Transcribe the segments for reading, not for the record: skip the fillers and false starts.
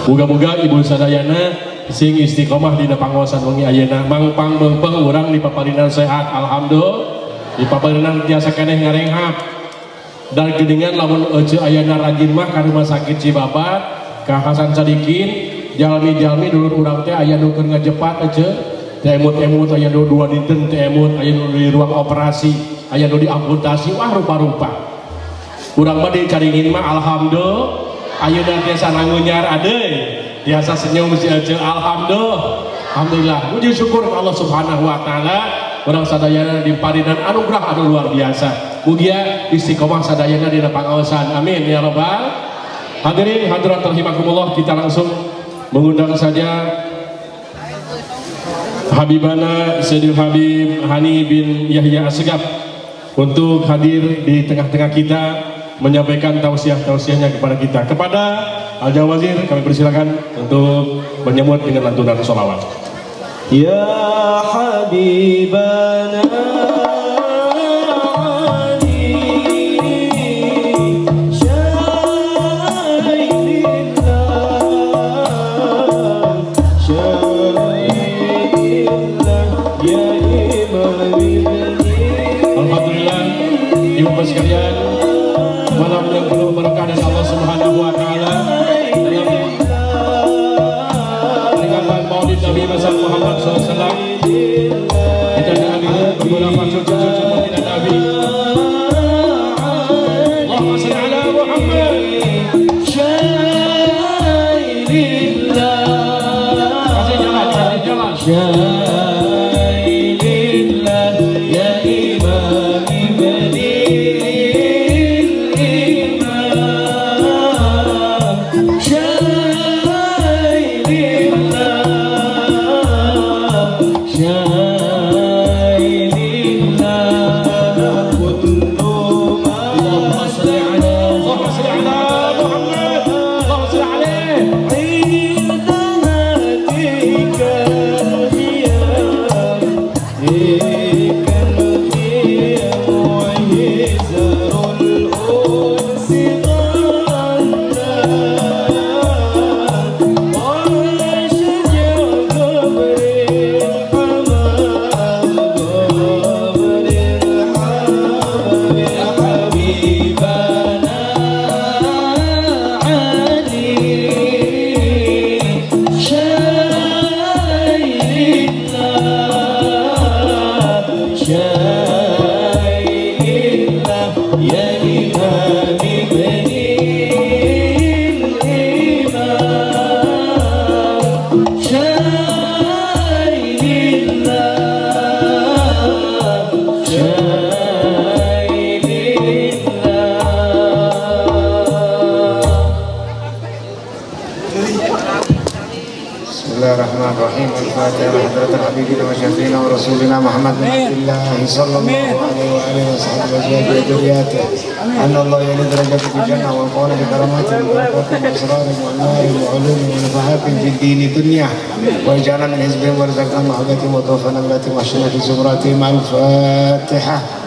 Muga-muga ibu sadayana sing istiqomah dina pangaosan wengi ayeuna mangpang meungpeng urang di paparinan sehat alhamdulillah, di paparinan tiasa keneh ngarenghap dan geningan lamun ece ayeuna rajin mah ka rumah sakit Cibabat ka Hasan Sadikin jalmi-jalmi dulur urang teh aya nu keur ngajepat ece teh emut-emut aya nu 2 dinten teh emut aya nu di ruang operasi aya nu diamputasi wah rupa-rupa urang mah dicaringin mah alhamdulillah ayeuna tiasa nangunyar adeuy biasa senyum si Ece alhamdulillah puji syukur Allah subhanahu wa ta'ala urang sadayana diparinan anugerah anu luar biasa mugia istiqomah sadayana dina pangaosan amin ya rabbal hadirin hadirat rahimakumullah. Kita langsung mengundang saja Habibana Sayyidul Habib Hani bin Yahya Assegaf untuk hadir di tengah-tengah kita menyampaikan tausiah-tausiahnya kepada kita. Kepada Al-Jawazir kami persilakan untuk menyambut dengan lantunan sholawat. Ya Habibana Alhamdulillah, ibu-ibu sekalian, malam yang penuh berkah dari Allah Subhanahu wa taala dalam peringatan Maulid Nabi Muhammad SAW kita dihadirkan beberapa cucu-cucu baginda Nabi. Allahumma shalli ala Muhammad. Kasih jalan. Bismillahirrahmanirrahim. Al-Fatihah hadratan habibina wa syafiina wa rasulina Muhammad bin Abdullah sallallahu alaihi wa alihi wa sahbihi wa dzurriyyatihi. Anna Allah yali darajati fi jannah wa qala bi karamatin wa barakatun wa asrarin wa anwarin wa ulumin wa nafahatin fi dini dunya wa ij'alna min hizbihim wa rizqna mahabbatin wa tawfana allati mahshana fi zumratihim. Al-Fatihah.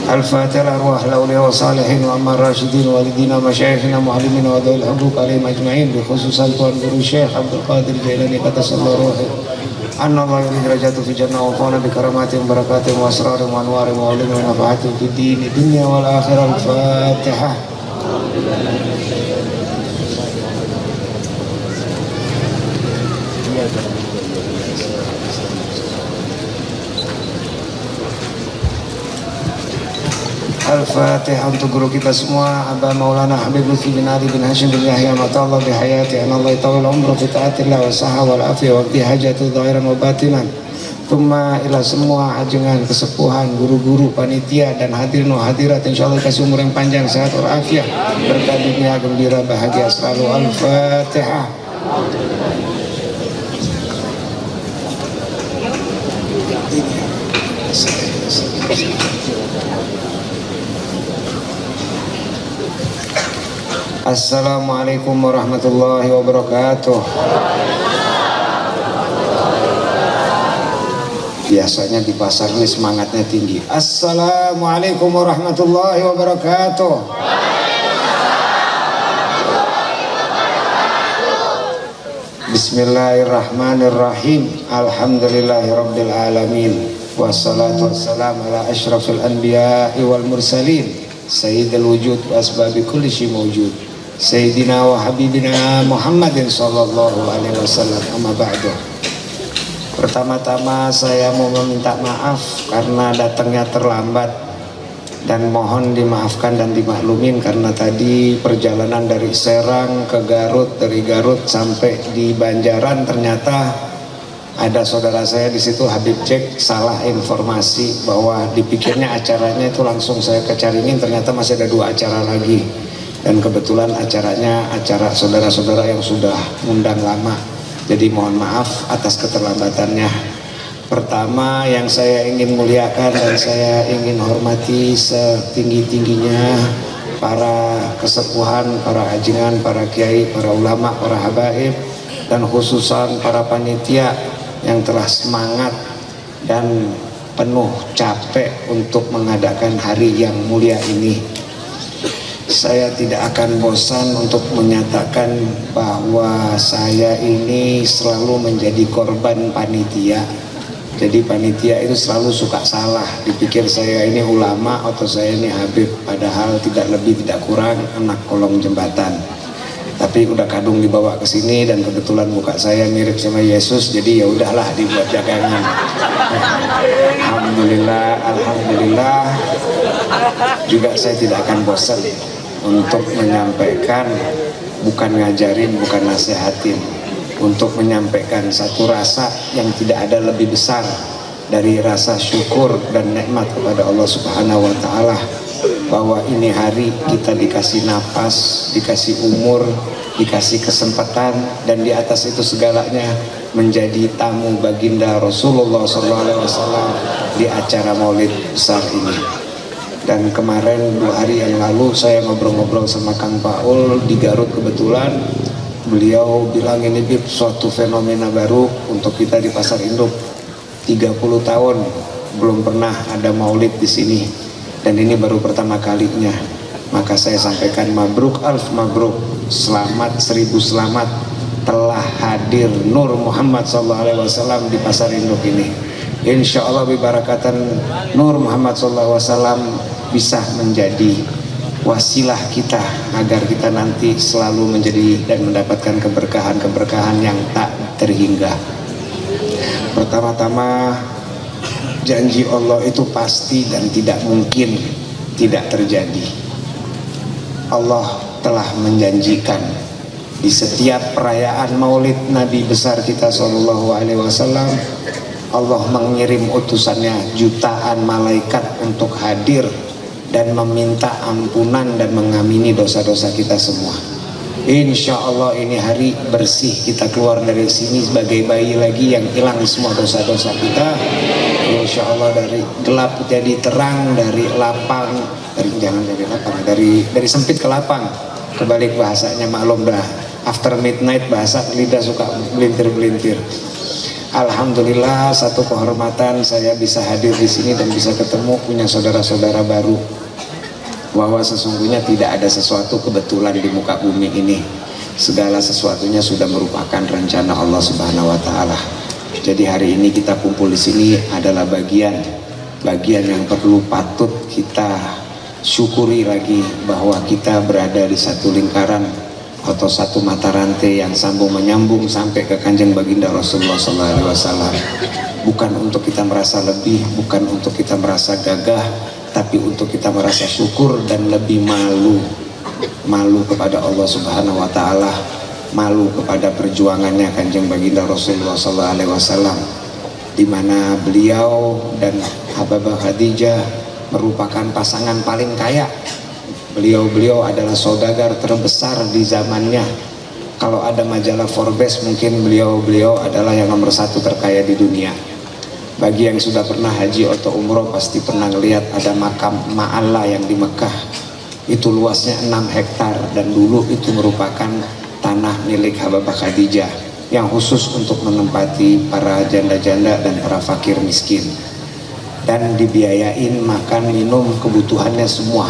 الفاتحة لأرواح الأولياء والصالحين وأما الراشدين والدينا ومشايخنا ومعلمينا وذوي الحقوق عليهم أجمعين بخصوص القدر الشيخ عبد القادر الجيلاني قدس الله روحه أن الله يريد درجاته في الجنة وفونا بكراماتهم وبركاتهم وأسرارهم وأنوارهم وعلومهم ونفعاتهم في الدين الدنيا والآخرة. الفاتحة. Al-Fatihah untuk guru kita semua Aba Maulana Habib Lutfi bin Ali bin Hashim bin Yahya Mata'allah bihayati an Allah ta'ala umrah fi ta'atillah wa saha wal afiyah wa qdi hajatu dhahiran wa batinan. Tumma ila semua ajengan kesepuhan guru-guru panitia dan hadirin wa hadirat insyaallah kasih umur yang panjang sehat walafiat berkah dunia gembira bahagia selalu. Al-Fatihah. Assalamualaikum warahmatullahi wabarakatuh. Biasanya di pasar ini semangatnya tinggi. Assalamualaikum warahmatullahi wabarakatuh. Bismillahirrahmanirrahim. Alhamdulillahirabbil alamin. Wassalatu wassalamu ala asyrafil anbiya'i wal mursalin. Sayyidil wujud wa asbabi kulli syai mawjud. Sayyidina wa habibina Muhammadin sallallahu alaihi wasallam. Amma ba'du. Pertama-tama saya mau meminta maaf karena datangnya terlambat, dan mohon dimaafkan dan dimaklumin karena tadi perjalanan dari Serang ke Garut, dari Garut sampai di Banjaran ternyata ada saudara saya di situ, Habib Cek, salah informasi bahwa dipikirnya acaranya itu langsung saya ke Caringin, ternyata masih ada 2 acara lagi, dan kebetulan acaranya acara saudara-saudara yang sudah ngundang lama. Jadi mohon maaf atas keterlambatannya. Pertama yang saya ingin muliakan dan saya ingin hormati setinggi-tingginya para kesepuhan, para ajingan, para kiai, para ulama, para habaib, dan khususan para panitia yang telah semangat dan penuh capek untuk mengadakan hari yang mulia ini. Saya tidak akan bosan untuk menyatakan bahwa saya ini selalu menjadi korban panitia. Jadi panitia itu selalu suka salah, dipikir saya ini ulama atau saya ini habib, padahal tidak lebih tidak kurang anak kolong jembatan. Tapi udah kadung dibawa ke sini dan kebetulan muka saya mirip sama Yesus, jadi ya udahlah dibuat dagangan. Alhamdulillah juga saya tidak akan bosan untuk menyampaikan, bukan ngajarin, bukan nasihatin, untuk menyampaikan satu rasa yang tidak ada lebih besar dari rasa syukur dan nikmat kepada Allah Subhanahu wa Ta'ala, bahwa ini hari kita dikasih napas, dikasih umur, dikasih kesempatan, dan di atas itu segalanya menjadi tamu baginda Rasulullah SAW di acara maulid besar ini. Dan kemarin 2 hari yang lalu saya ngobrol-ngobrol sama Kang Paul di Garut, kebetulan beliau bilang ini Bib, suatu fenomena baru untuk kita di Pasar Induk. 30 tahun belum pernah ada maulid di sini, dan ini baru pertama kalinya. Maka saya sampaikan mabruk alf mabruk, selamat 1000 selamat, telah hadir Nur Muhammad SAW di Pasar Induk ini. Insya Allah bibarakatan Nur Muhammad SAW bisa menjadi wasilah kita agar kita nanti selalu menjadi dan mendapatkan keberkahan-keberkahan yang tak terhingga. Pertama-tama, janji Allah itu pasti dan tidak mungkin tidak terjadi. Allah telah menjanjikan di setiap perayaan maulid Nabi besar kita SAW, Allah mengirim utusannya jutaan malaikat untuk hadir dan meminta ampunan dan mengamini dosa-dosa kita semua. Insya Allah ini hari bersih, kita keluar dari sini sebagai bayi lagi yang hilang semua dosa-dosa kita. Insya Allah dari gelap jadi terang, dari lapang, dari sempit ke lapang. Kebalik bahasanya, maklum dah, after midnight bahasa lidah suka belintir-belintir. Alhamdulillah, satu kehormatan saya bisa hadir di sini dan bisa ketemu punya saudara-saudara baru, bahwa sesungguhnya tidak ada sesuatu kebetulan di muka bumi ini. Segala sesuatunya sudah merupakan rencana Allah Subhanahu wa Ta'ala. Jadi hari ini kita kumpul di sini adalah bagian yang perlu patut kita syukuri lagi, bahwa kita berada di satu lingkaran atau satu mata rantai yang sambung menyambung sampai ke kanjeng baginda Rasulullah SAW. Bukan untuk kita merasa lebih, bukan untuk kita merasa gagah, tapi untuk kita merasa syukur dan lebih malu kepada Allah Subhanahu wa Ta'ala, malu kepada perjuangannya kanjeng baginda Rasulullah SAW, di mana beliau dan Habibah Khadijah merupakan pasangan paling kaya. Beliau adalah saudagar terbesar di zamannya. Kalau ada majalah Forbes, mungkin beliau adalah yang nomor 1 terkaya di dunia. Bagi yang sudah pernah haji atau umroh pasti pernah lihat ada makam Ma'ala yang di Mekah. Itu luasnya 6 hektar dan dulu itu merupakan tanah milik Habibah Khadijah. yang khusus untuk menempati para janda-janda dan para fakir miskin, dan dibiayain makan minum kebutuhannya semua.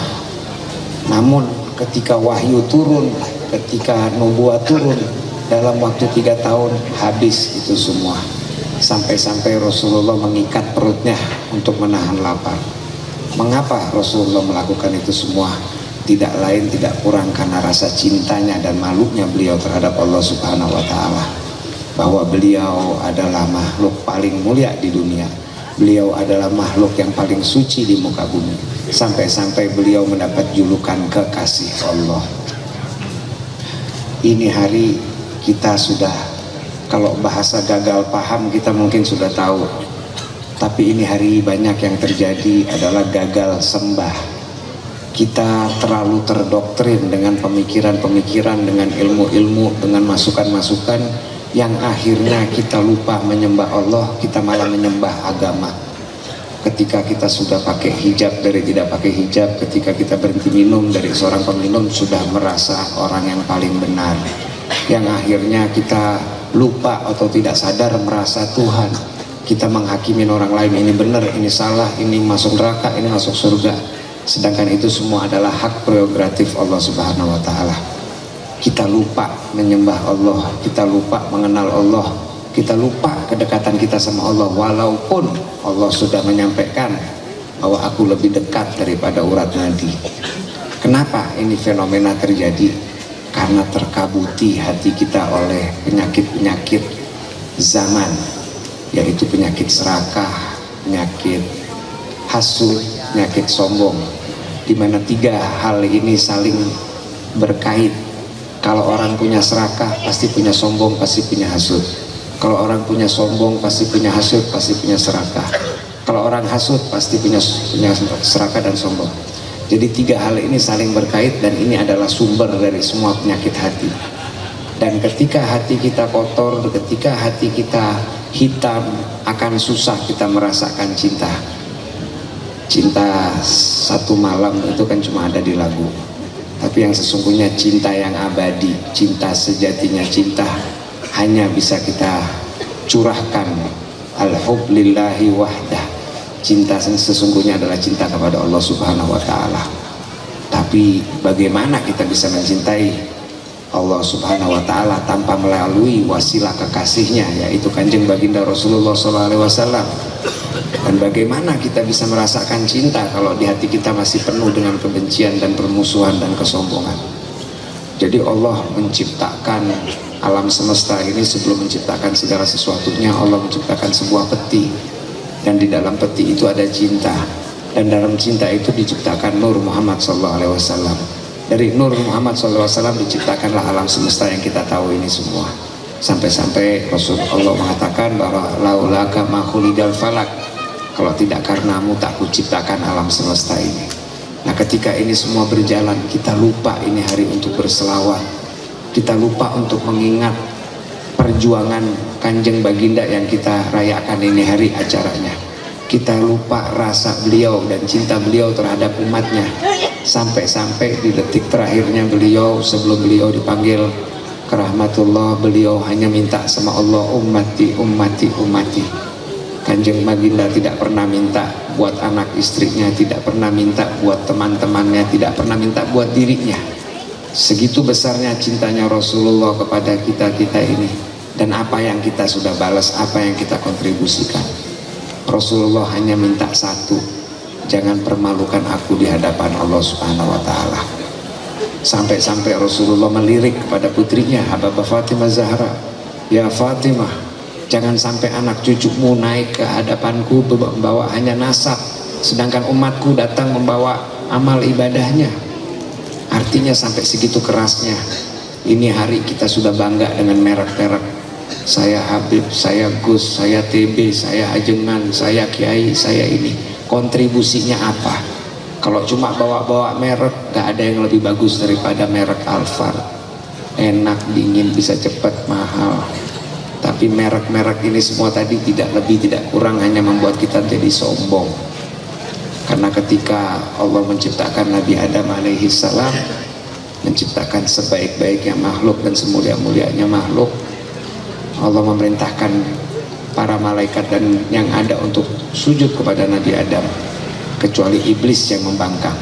Namun ketika wahyu turun, ketika nubuat turun, dalam waktu 3 tahun habis itu semua. Sampai-sampai Rasulullah mengikat perutnya untuk menahan lapar. Mengapa Rasulullah melakukan itu semua? Tidak lain tidak kurang karena rasa cintanya dan malunya beliau terhadap Allah Subhanahu wa Ta'ala, bahwa beliau adalah makhluk paling mulia di dunia. Beliau adalah makhluk yang paling suci di muka bumi. Sampai-sampai beliau mendapat julukan kekasih Allah. Ini hari kita sudah, kalau bahasa gagal paham kita mungkin sudah tahu, tapi ini hari banyak yang terjadi adalah gagal sembah. Kita terlalu terdoktrin dengan pemikiran-pemikiran, dengan ilmu-ilmu, dengan masukan-masukan yang akhirnya kita lupa menyembah Allah, kita malah menyembah agama. Ketika kita sudah pakai hijab dari tidak pakai hijab, ketika kita berhenti minum dari seorang peminum sudah merasa orang yang paling benar, yang akhirnya kita lupa atau tidak sadar merasa Tuhan. Kita menghakimin orang lain, ini benar, ini salah, ini masuk neraka, ini masuk surga. Sedangkan itu semua adalah hak prerogatif Allah Subhanahu wa Ta'ala. Kita lupa menyembah Allah, kita lupa mengenal Allah, kita lupa kedekatan kita sama Allah, walaupun Allah sudah menyampaikan bahwa aku lebih dekat daripada urat nadi. Kenapa ini fenomena terjadi? Karena terkabuti hati kita oleh penyakit-penyakit zaman, yaitu penyakit serakah, penyakit hasud, penyakit sombong, di mana 3 hal ini saling berkait. Kalau orang punya serakah pasti punya sombong, pasti punya hasud. Kalau orang punya sombong pasti punya hasud, pasti punya serakah. Kalau orang hasud pasti punya serakah dan sombong. Jadi 3 hal ini saling berkait, dan ini adalah sumber dari semua penyakit hati. Dan ketika hati kita kotor, ketika hati kita hitam, akan susah kita merasakan cinta. Cinta satu malam itu kan cuma ada di lagu, tapi yang sesungguhnya cinta yang abadi, cinta sejatinya, cinta hanya bisa kita curahkan al-hub lillahi wahdah. Cinta sesungguhnya adalah cinta kepada Allah Subhanahu wa Ta'ala. Tapi bagaimana kita bisa mencintai Allah Subhanahu wa Ta'ala tanpa melalui wasilah kekasihnya, yaitu Kanjeng Baginda Rasulullah SAW? Dan bagaimana kita bisa merasakan cinta kalau di hati kita masih penuh dengan kebencian dan permusuhan dan kesombongan? Jadi Allah menciptakan alam semesta ini, sebelum menciptakan segala sesuatunya Allah menciptakan sebuah peti, dan di dalam peti itu ada cinta, dan dalam cinta itu diciptakan Nur Muhammad SAW. Dari Nur Muhammad SAW diciptakanlah alam semesta yang kita tahu ini semua. Sampai-sampai Rasulullah mengatakan bahwa laulaka ma khulidal falak, kalau tidak karenamu tak kuciptakan alam semesta ini. Nah, ketika ini semua berjalan, kita lupa ini hari untuk berselawat, kita lupa untuk mengingat perjuangan Kanjeng Baginda yang kita rayakan ini hari acaranya. Kita lupa rasa beliau dan cinta beliau terhadap umatnya, sampai-sampai di detik terakhirnya beliau, sebelum beliau dipanggil ke rahmatullah, beliau hanya minta sama Allah, ummati, ummati, ummati. Kanjeng Baginda tidak pernah minta buat anak istrinya, tidak pernah minta buat teman-temannya, tidak pernah minta buat dirinya. Segitu besarnya cintanya Rasulullah kepada kita-kita ini. Dan apa yang kita sudah balas, apa yang kita kontribusikan. Rasulullah hanya minta satu, jangan permalukan aku di hadapan Allah Subhanahu wa Ta'ala. Sampai-sampai Rasulullah melirik kepada putrinya Habibah Fatimah Zahra, ya Fatimah, jangan sampai anak cucumu naik ke hadapanku membawa hanya nasab, sedangkan umatku datang membawa amal ibadahnya. Artinya sampai segitu kerasnya. Ini hari kita sudah bangga dengan merek-merek. Saya Habib, saya Gus, saya TB, saya Ajengan, saya Kiai, saya ini. Kontribusinya apa? Kalau cuma bawa-bawa merek, gak ada yang lebih bagus daripada merek Alphard. Enak, dingin, bisa cepat, mahal. Tapi merek-merek ini semua tadi tidak lebih tidak kurang hanya membuat kita jadi sombong. Karena ketika Allah menciptakan Nabi Adam alaihi salam, menciptakan sebaik-baiknya makhluk dan semulia-mulianya makhluk, Allah memerintahkan para malaikat dan yang ada untuk sujud kepada Nabi Adam, kecuali iblis yang membangkang.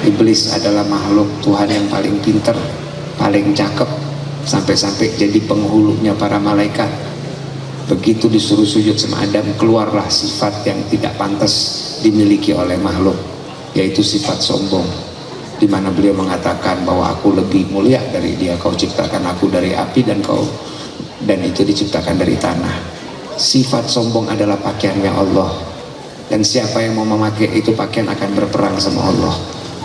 Iblis adalah makhluk Tuhan yang paling pinter, paling cakep, sampai-sampai jadi penghulunya para malaikat. Begitu disuruh sujud sama Adam, keluarlah sifat yang tidak pantas dimiliki oleh makhluk, yaitu sifat sombong, di mana beliau mengatakan bahwa aku lebih mulia dari dia, kau ciptakan aku dari api dan itu diciptakan dari tanah. Sifat sombong adalah pakaiannya Allah, dan siapa yang mau memakai itu pakaian akan berperang sama Allah.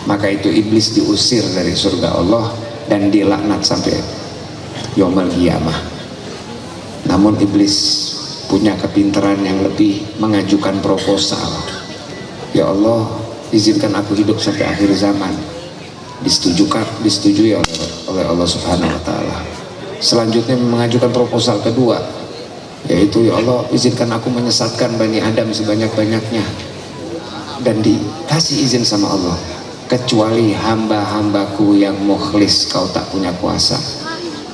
Maka itu iblis diusir dari surga Allah dan dilaknat sampai yaumul qiyamah. Namun iblis punya kepintaran yang lebih, mengajukan proposal. Ya Allah, izinkan aku hidup sampai akhir zaman. Disetujui oleh Allah Subhanahu wa taala. Selanjutnya mengajukan proposal kedua, yaitu ya Allah, izinkan aku menyesatkan Bani Adam sebanyak-banyaknya. Dan dikasih izin sama Allah, kecuali hamba-hambaku yang mukhlis kau tak punya kuasa,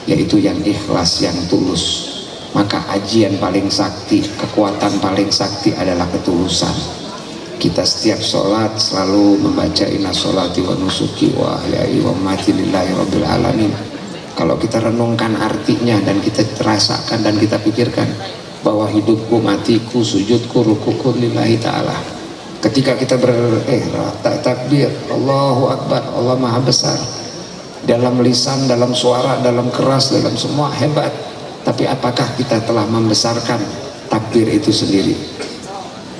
yaitu yang ikhlas, yang tulus. Maka ajian paling sakti, kekuatan paling sakti adalah ketulusan. Kita setiap sholat selalu membaca inna sholati wa nusuki wa ahyai wa mati lillahi rabbil alamin. Kalau kita renungkan artinya dan kita terasakan dan kita pikirkan bahwa hidupku, matiku, sujudku, rukuku lillahi ta'ala. Ketika kita takbir Allahu Akbar, Allah Maha Besar, dalam lisan, dalam suara, dalam keras, dalam semua hebat. Tapi apakah kita telah membesarkan takbir itu sendiri?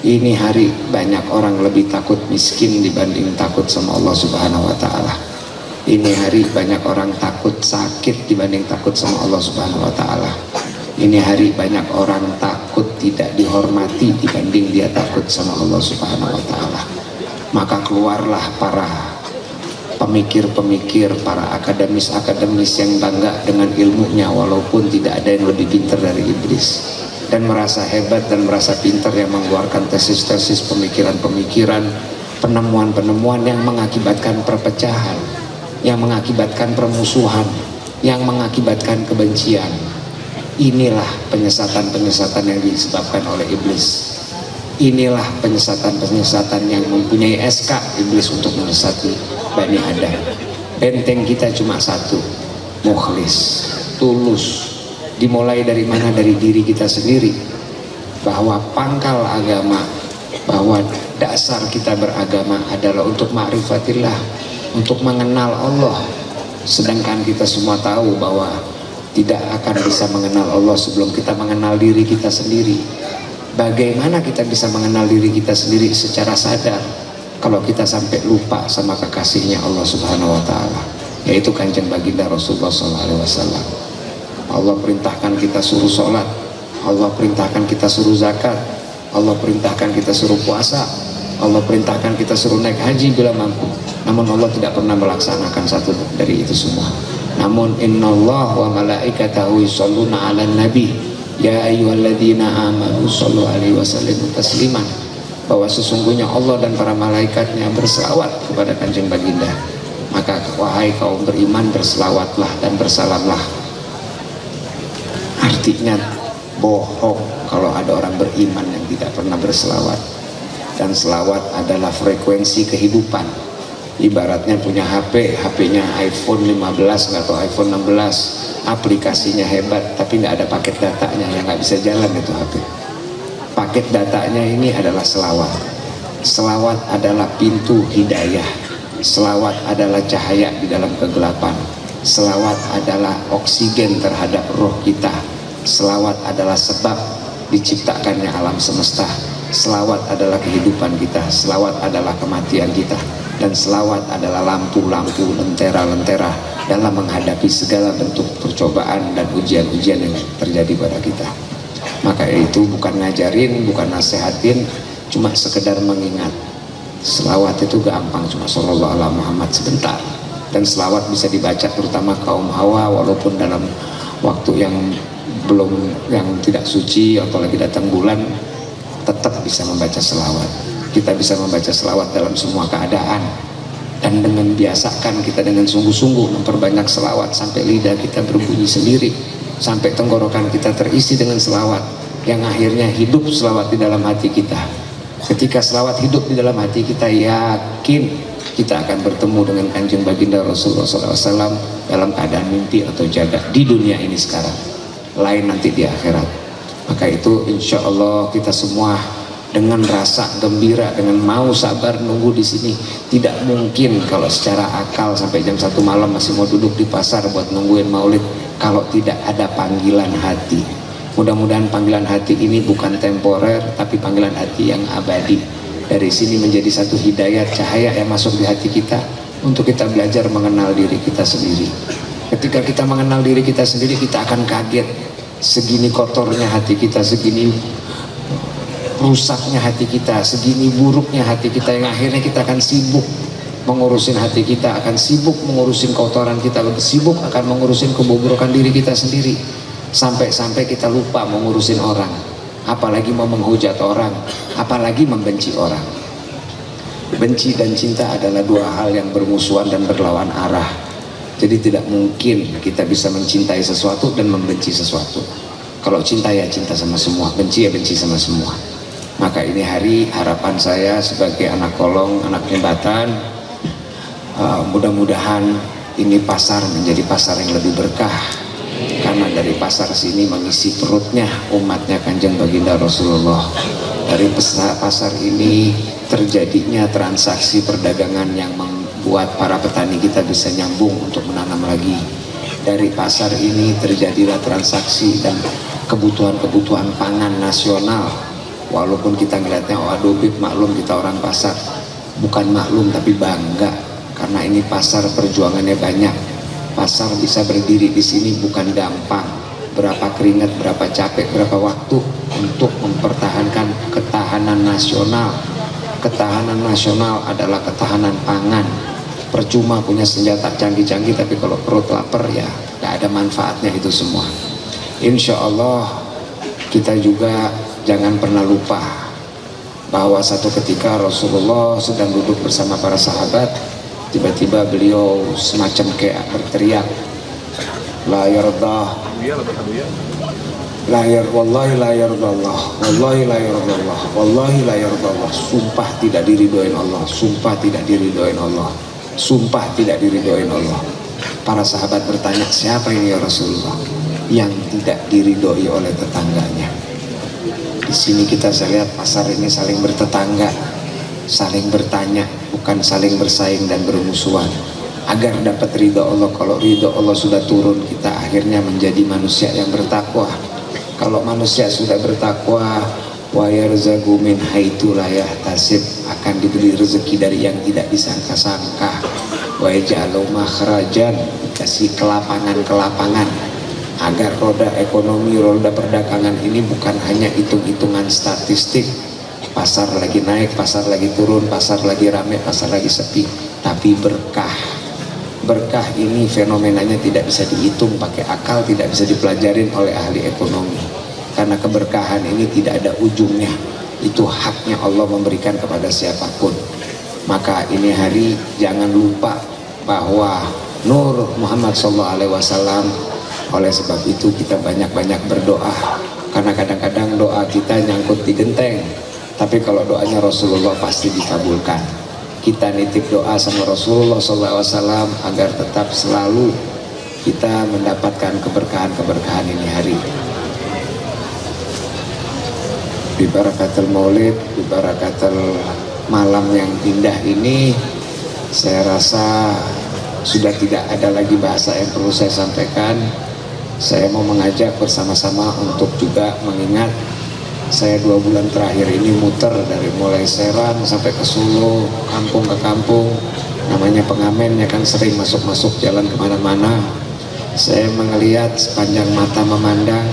Ini hari banyak orang lebih takut miskin dibanding takut sama Allah Subhanahu wa taala. Ini hari banyak orang takut sakit dibanding takut sama Allah Subhanahu wa taala. Ini hari banyak orang takut tidak dihormati dibanding dia takut sama Allah Subhanahu wa taala. Maka keluarlah para pemikir-pemikir, para akademis-akademis yang bangga dengan ilmunya walaupun tidak ada yang lebih pintar dari iblis, dan merasa hebat dan merasa pintar, yang mengeluarkan tesis-tesis, pemikiran-pemikiran, penemuan-penemuan yang mengakibatkan perpecahan, yang mengakibatkan permusuhan, yang mengakibatkan kebencian. Inilah penyesatan-penyesatan yang disebabkan oleh iblis. Inilah penyesatan-penyesatan yang mempunyai SK iblis untuk menyesati Bani Adam. Benteng kita cuma satu, mukhlis, tulus. Dimulai dari mana? Dari diri kita sendiri. Bahwa pangkal agama, bahwa dasar kita beragama adalah untuk ma'rifatillah, untuk mengenal Allah. Sedangkan kita semua tahu bahwa tidak akan bisa mengenal Allah sebelum kita mengenal diri kita sendiri. Bagaimana kita bisa mengenal diri kita sendiri secara sadar kalau kita sampai lupa sama kekasihnya Allah Subhanahu wa taala, yaitu Kanjeng Baginda Rasulullah SAW. Allah perintahkan kita suruh sholat, Allah perintahkan kita suruh zakat, Allah perintahkan kita suruh puasa, Allah perintahkan kita suruh naik haji bila mampu. Namun Allah tidak pernah melaksanakan satu dari itu semua. Namun innallaha wa malaikatahu yusholluna 'alan nabi ya ayyuhalladzina amanu shollu alaihi wasallimu tasliman, bahwa sesungguhnya Allah dan para malaikatnya berselawat kepada Kanjeng Baginda. Maka wahai kaum beriman, berselawatlah dan bersalamlah. Artinya bohong kalau ada orang beriman yang tidak pernah berselawat. Dan selawat adalah frekuensi kehidupan. Ibaratnya punya HP-nya iPhone 15 atau iPhone 16, aplikasinya hebat tapi nggak ada paket datanya, yang nggak bisa jalan itu HP. Paket datanya ini adalah selawat. Selawat adalah pintu hidayah. Selawat adalah cahaya di dalam kegelapan. Selawat adalah oksigen terhadap roh kita. Selawat adalah sebab diciptakannya alam semesta. Selawat adalah kehidupan kita. Selawat adalah kematian kita. Dan selawat adalah lampu-lampu, lentera-lentera dalam menghadapi segala bentuk percobaan dan ujian-ujian yang terjadi pada kita. Maka itu bukan ngajarin, bukan nasehatin, cuma sekedar mengingat. Selawat itu gampang, cuma sallallahu ala Muhammad sebentar. Dan selawat bisa dibaca terutama kaum hawa walaupun dalam waktu yang tidak suci atau lagi datang bulan, tetap bisa membaca selawat. Kita bisa membaca selawat dalam semua keadaan, dan dengan biasakan kita dengan sungguh-sungguh memperbanyak selawat sampai lidah kita berbunyi sendiri. sampai tenggorokan kita terisi dengan selawat, yang akhirnya hidup selawat di dalam hati kita. Ketika selawat hidup di dalam hati kita, yakin kita akan bertemu dengan kanjeng baginda Rasulullah SAW dalam keadaan mimpi atau jada di dunia ini sekarang, lain nanti di akhirat. Maka itu insya Allah kita semua dengan rasa gembira, dengan mau sabar nunggu di sini. Tidak mungkin kalau secara akal sampai jam 1 malam masih mau duduk di pasar buat nungguin maulid kalau tidak ada panggilan hati. Mudah-mudahan panggilan hati ini bukan temporer, tapi panggilan hati yang abadi. Dari sini menjadi satu hidayat, cahaya yang masuk di hati kita untuk kita belajar mengenal diri kita sendiri. Ketika kita mengenal diri kita sendiri, kita akan kaget segini kotornya hati kita, segini rusaknya hati kita, segini buruknya hati kita, yang akhirnya kita akan sibuk mengurusin hati kita, akan sibuk mengurusin kotoran kita, sibuk akan mengurusin kebobrokan diri kita sendiri, sampai-sampai kita lupa mengurusin orang, apalagi mau menghujat orang, apalagi membenci orang. Benci dan cinta adalah dua hal yang bermusuhan dan berlawan arah. Jadi tidak mungkin kita bisa mencintai sesuatu dan membenci sesuatu. Kalau cinta ya cinta sama semua, benci ya benci sama semua. Maka ini hari harapan saya sebagai anak kolong, anak jembatan, mudah-mudahan ini pasar menjadi pasar yang lebih berkah, karena dari pasar sini mengisi perutnya umatnya kanjeng baginda Rasulullah. Dari pasar ini terjadinya transaksi perdagangan yang membuat para petani kita bisa nyambung untuk menanam lagi. Dari pasar ini terjadilah transaksi dan kebutuhan-kebutuhan pangan nasional. Walaupun kita ngeliatnya waduh maklum kita orang pasar, bukan maklum tapi bangga, karena ini pasar perjuangannya banyak. Pasar bisa berdiri di sini bukan gampang, berapa keringat, berapa capek, berapa waktu untuk mempertahankan ketahanan nasional. Ketahanan nasional adalah ketahanan pangan. Percuma punya senjata canggih-canggih tapi kalau perut lapar ya gak ada manfaatnya itu semua. Insya Allah kita juga jangan pernah lupa bahwa satu ketika Rasulullah sedang duduk bersama para sahabat, tiba-tiba beliau semacam kayak berteriak, la yardah, wallahi la yardallah, wallahi la yardallah, wallahi la yardallah. Sumpah tidak diridhoin Allah, sumpah tidak diridhoin Allah, sumpah tidak diridhoin Allah. Para sahabat bertanya, siapa ini ya Rasulullah yang tidak diridhoi oleh tetangganya? Di sini kita lihat pasar ini saling bertetangga, saling bertanya, bukan saling bersaing dan bermusuhan. Agar dapat ridho Allah. Kalau ridho Allah sudah turun, kita akhirnya menjadi manusia yang bertakwa. Kalau manusia sudah bertakwa, wa yarzaqu min haitsu la yahtasib, akan diberi rezeki dari yang tidak disangka-sangka. Wa yaj'alu makhrajan, dikasih kelapangan-kelapangan agar roda ekonomi, roda perdagangan ini bukan hanya hitung-hitungan statistik. Pasar lagi naik, pasar lagi turun, pasar lagi rame, pasar lagi sepi, tapi berkah. Berkah ini fenomenanya tidak bisa dihitung pakai akal, tidak bisa dipelajarin oleh ahli ekonomi, karena keberkahan ini tidak ada ujungnya. Itu haknya Allah memberikan kepada siapapun. Maka ini hari jangan lupa bahwa Nur Muhammad SAW. Oleh sebab itu kita banyak-banyak berdoa, karena kadang-kadang doa kita nyangkut di genteng, tapi kalau doanya Rasulullah pasti dikabulkan. Kita nitip doa sama Rasulullah SAW agar tetap selalu kita mendapatkan keberkahan-keberkahan ini hari. Di barakatul maulid, di barakatul malam yang indah ini, saya rasa sudah tidak ada lagi bahasa yang perlu saya sampaikan. Saya mau mengajak bersama-sama untuk juga mengingat, saya 2 bulan terakhir ini muter dari mulai Serang sampai ke Solo, kampung ke kampung. Namanya pengamen ya kan, sering masuk-masuk jalan kemana-mana. Saya melihat sepanjang mata memandang,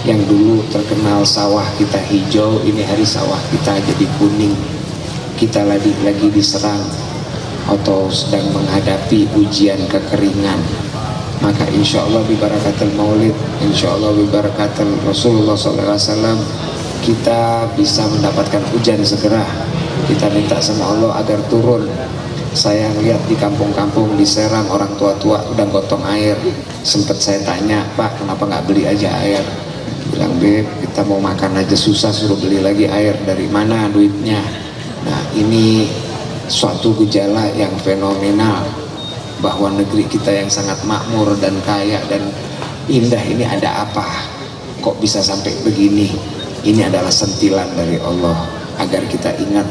yang dulu terkenal sawah kita hijau, ini hari sawah kita jadi kuning. Kita lagi diserang atau sedang menghadapi ujian kekeringan. Maka insya Allah bi barakatul maulid, insya Allah bi barakatul Rasulullah SAW, kita bisa mendapatkan hujan segera. Kita minta sama Allah agar turun Saya lihat di kampung-kampung di Serang orang tua-tua udah gotong air. Sempet saya tanya, Pak kenapa nggak beli aja air? Bilang, Beb kita mau makan aja susah suruh beli lagi air, dari mana duitnya? Nah ini suatu gejala yang fenomenal bahwa negeri kita yang sangat makmur dan kaya dan indah ini ada apa? Kok bisa sampai begini? Ini adalah sentilan dari Allah agar kita ingat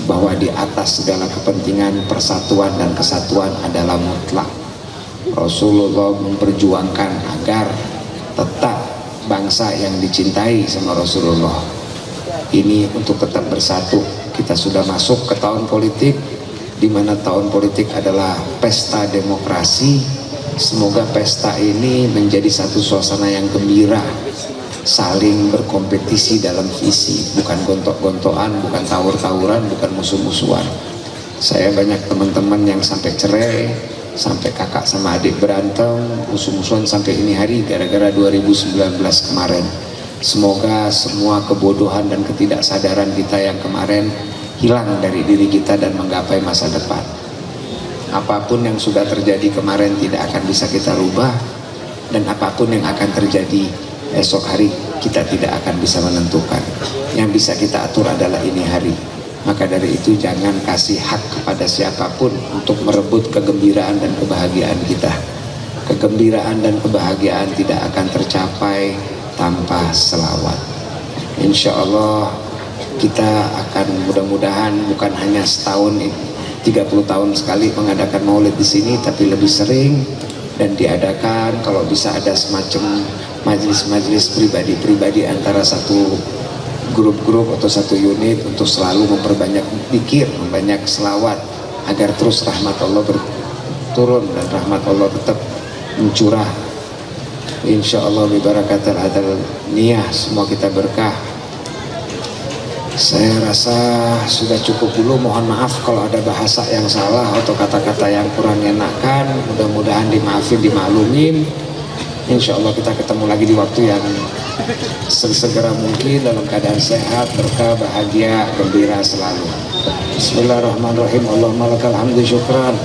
bahwa di atas segala kepentingan persatuan dan kesatuan adalah mutlak. Rasulullah memperjuangkan agar tetap bangsa yang dicintai sama Rasulullah ini untuk tetap bersatu. Kita sudah masuk ke tahun politik, di mana tahun politik adalah pesta demokrasi. Semoga pesta ini menjadi satu suasana yang gembira, saling berkompetisi dalam visi, bukan gontok-gontokan, bukan tawur-tawuran, bukan musuh-musuhan. Saya banyak teman-teman yang sampai cerai, sampai kakak sama adik berantem, musuh-musuhan sampai ini hari gara-gara 2019 kemarin. Semoga semua kebodohan dan ketidaksadaran kita yang kemarin hilang dari diri kita dan menggapai masa depan. Apapun yang sudah terjadi kemarin tidak akan bisa kita rubah, dan apapun yang akan terjadi esok hari kita tidak akan bisa menentukan. Yang bisa kita atur adalah ini hari. Maka dari itu jangan kasih hak kepada siapapun untuk merebut kegembiraan dan kebahagiaan kita. Kegembiraan dan kebahagiaan tidak akan tercapai tanpa selawat. Insya Allah kita akan mudah-mudahan bukan hanya setahun 30 tahun sekali mengadakan maulid di sini, tapi lebih sering dan diadakan kalau bisa ada semacam majelis-majelis pribadi-pribadi antara satu grup-grup atau satu unit untuk selalu memperbanyak zikir, memperbanyak selawat agar terus rahmat Allah turun dan rahmat Allah tetap mencurah. Insya Allah bibarakatil hadal niyah, semua kita berkah. Saya rasa sudah cukup dulu, mohon maaf kalau ada bahasa yang salah atau kata-kata yang kurang enakan, mudah-mudahan dimaafin, dimaklumin. Insya Allah kita ketemu lagi di waktu yang sesegera mungkin dalam keadaan sehat, berkah, bahagia, gembira selalu. Bismillahirrahmanirrahim. Allahumma lakal hamdu syukran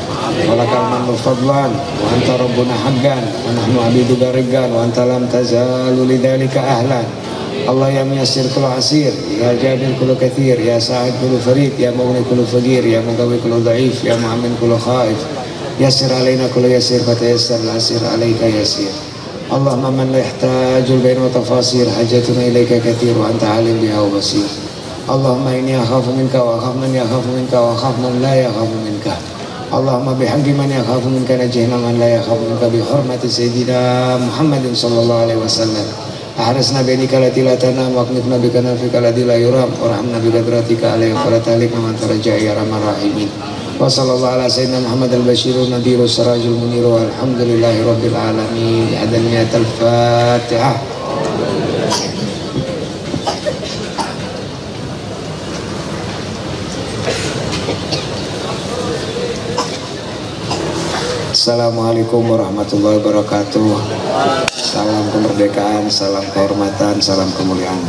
wa lakal mannu fadlan wa anta rabbuna haggan wa nahnu abiduka riggan wa anta lam tazalu lidzalika ahlan. Allah ya muyassir kullu asir, ya jabir kullu kathir, ya sa'id kullu farid, ya mughni kullu faqir, ya muqawwi kullu dhaif, ya mu'min kullu khaif, yassir alaina kullu yassir fatayassar al-asir alaika yassir. Allahumma man yahtajul bain wa tafasir hajatuna ilaika kathir wa anta alim biha wa basir. Allahumma inni akhafu minka wa akhaf man yakhafu minka wa akhaf man la yakhafu minka. Allahumma bihamdi man yakhafu minka najihna man la yakhafu minka bi hurmati sayyidina Muhammadin sallallahu alaihi wasallam. Ahrisna bainika lati la tanam wa qnifna bika nafika lati la yuram warhamna bi qadratika alaihi wa la talik man tarja ya rahman rahimin. Wa sallallahu ala sayyidina Muhammad al-Bashirun Nadirul Sirajul Munir walhamdulillahi rabbil alamin. Adanya al-Fatihah. Assalamualaikum warahmatullahi wabarakatuh. Salam kemerdekaan, salam kehormatan, salam kemuliaan.